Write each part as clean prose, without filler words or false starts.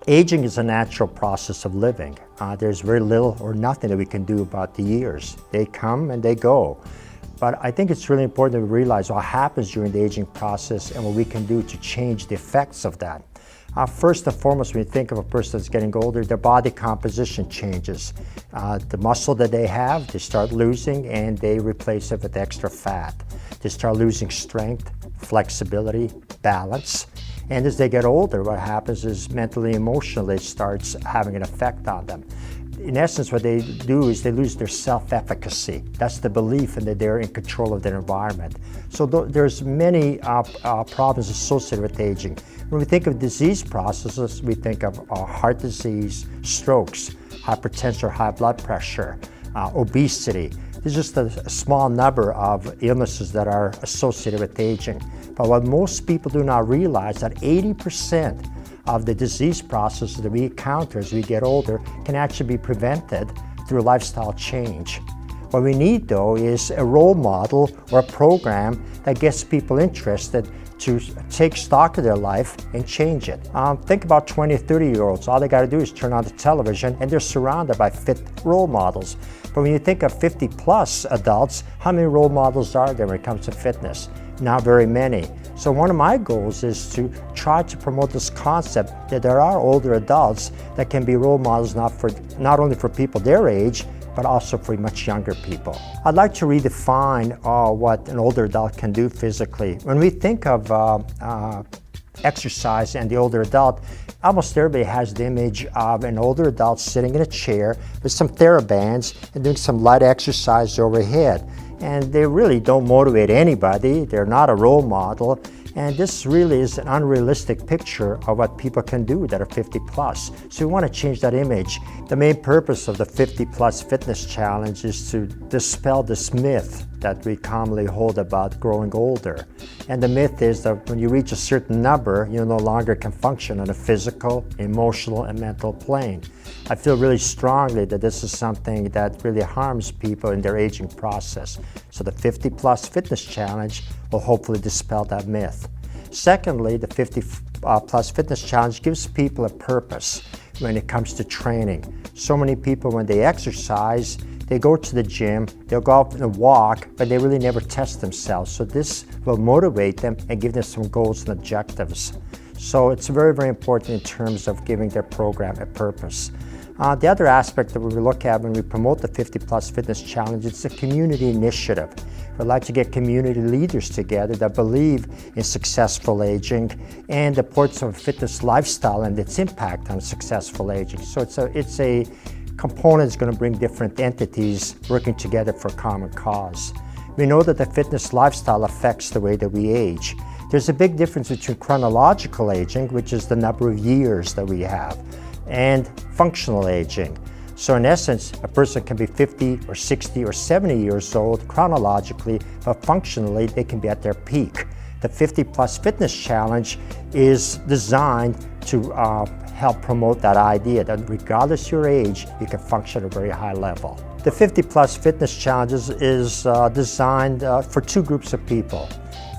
Aging is a natural process of living. There's very little or nothing that we can do about the years. They come and they go. But I think it's really important to realize what happens during the aging process and what we can do to change the effects of that. First and foremost, when you think of a person that's getting older, their body composition changes. The muscle that they have, they start losing and they replace it with extra fat. They start losing strength, flexibility, balance. And as they get older, what happens is mentally, emotionally, it starts having an effect on them. In essence, what they do is they lose their self-efficacy. That's the belief in that they're in control of their environment. So there's many problems associated with aging. When we think of disease processes, we think of heart disease, strokes, hypertension or high blood pressure, obesity. There's just a small number of illnesses that are associated with aging. But what most people do not realize that 80% of the disease processes that we encounter as we get older can actually be prevented through lifestyle change. What we need, though, is a role model or a program that gets people interested to take stock of their life and change it. Think about 20 or 30-year-olds. All they got to do is turn on the television and they're surrounded by fit role models. But when you think of 50-plus adults, how many role models are there when it comes to fitness? Not very many. So one of my goals is to try to promote this concept that there are older adults that can be role models not only for people their age, but also for much younger people. I'd like to redefine what an older adult can do physically. When we think of exercise and the older adult, almost everybody has the image of an older adult sitting in a chair with some TheraBands and doing some light exercise overhead. And they really don't motivate anybody. They're not a role model. And this really is an unrealistic picture of what people can do that are 50 plus. So we want to change that image. The main purpose of the 50 plus fitness challenge is to dispel this myth that we commonly hold about growing older. And the myth is that when you reach a certain number, you no longer can function on a physical, emotional, and mental plane. I feel really strongly that this is something that really harms people in their aging process. So the 50 plus fitness challenge will hopefully dispel that myth. Secondly, the 50 plus fitness challenge gives people a purpose when it comes to training. So many people, when they exercise, they go to the gym, they'll go out and walk, but they really never test themselves. So this will motivate them and give them some goals and objectives. So it's very, very important in terms of giving their program a purpose. The other aspect that we look at when we promote the 50 Plus Fitness Challenge, it's a community initiative. We'd like to get community leaders together that believe in successful aging and the importance of a fitness lifestyle and its impact on successful aging. So it's a component that's going to bring different entities working together for a common cause. We know that the fitness lifestyle affects the way that we age. There's a big difference between chronological aging, which is the number of years that we have, and functional aging. So in essence, a person can be 50 or 60 or 70 years old chronologically, but functionally they can be at their peak. The 50 Plus Fitness Challenge is designed to help promote that idea that regardless of your age, you can function at a very high level. The 50 Plus Fitness Challenge is designed for two groups of people.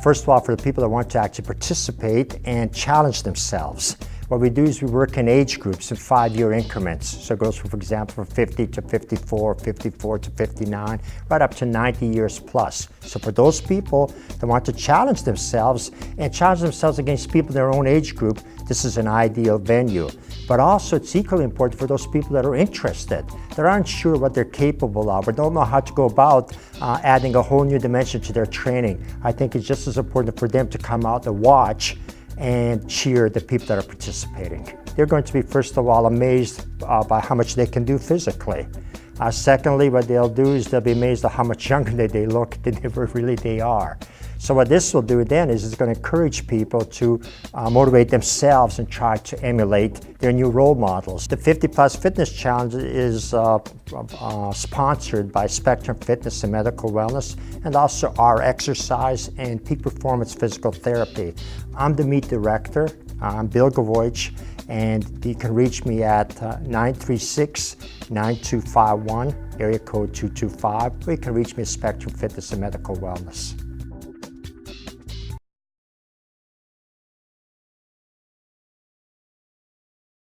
First of all, for the people that want to actually participate and challenge themselves. What we do is we work in age groups in 5-year increments. So it goes from, for example, from 50 to 54, 54 to 59, right up to 90 years plus. So for those people that want to challenge themselves and challenge themselves against people in their own age group, this is an ideal venue. But also it's equally important for those people that are interested, that aren't sure what they're capable of or don't know how to go about adding a whole new dimension to their training. I think it's just as important for them to come out and watch and cheer the people that are participating. They're going to be, first of all, amazed by how much they can do physically. Secondly, what they'll do is they'll be amazed at how much younger they look than they are. So what this will do then is it's going to encourage people to motivate themselves and try to emulate their new role models. The 50 Plus Fitness Challenge is sponsored by Spectrum Fitness and Medical Wellness, and also our exercise and peak performance physical therapy. I'm the meet director. I'm Bill Gvoich, and you can reach me at 936-9251, area code 225, or you can reach me at Spectrum Fitness and Medical Wellness.